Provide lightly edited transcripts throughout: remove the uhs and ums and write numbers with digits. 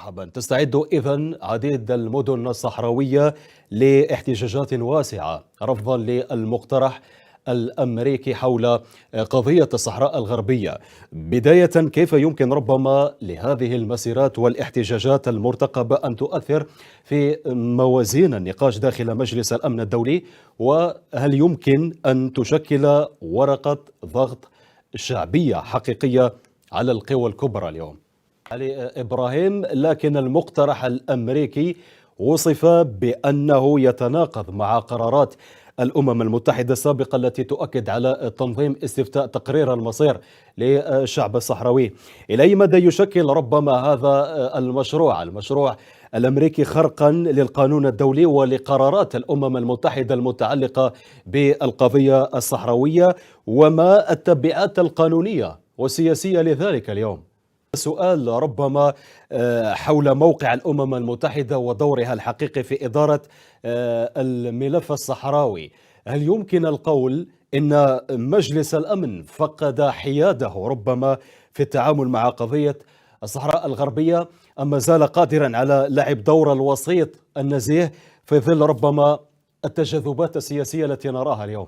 مرحبا. تستعد إذن عديد المدن الصحراوية لاحتجاجات واسعة رفضا للمقترح الأمريكي حول قضية الصحراء الغربية. بداية، كيف يمكن ربما لهذه المسيرات والاحتجاجات المرتقبة أن تؤثر في موازين النقاش داخل مجلس الأمن الدولي؟ وهل يمكن أن تشكل ورقة ضغط شعبية حقيقية على القوى الكبرى اليوم؟ علي إبراهيم، لكن المقترح الأمريكي وصف بأنه يتناقض مع قرارات الأمم المتحدة السابقة التي تؤكد على تنظيم استفتاء تقرير المصير للشعب الصحراوي. إلى أي مدى يشكل ربما هذا المشروع الأمريكي خرقا للقانون الدولي ولقرارات الأمم المتحدة المتعلقة بالقضية الصحراوية، وما التبعات القانونية والسياسية لذلك اليوم؟ سؤال ربما حول موقع الأمم المتحدة ودورها الحقيقي في إدارة الملف الصحراوي. هل يمكن القول إن مجلس الأمن فقد حياده ربما في التعامل مع قضية الصحراء الغربية، أم ما زال قادرا على لعب دور الوسيط النزيه في ظل ربما التجاذبات السياسية التي نراها اليوم؟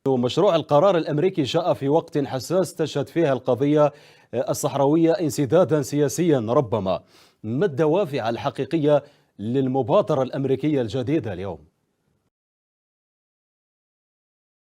مشروع القرار الأمريكي جاء في وقت حساس تشهد فيها القضية الصحراوية انسدادا سياسيا ربما. ما الدوافع الحقيقية للمبادرة الأمريكية الجديدة اليوم؟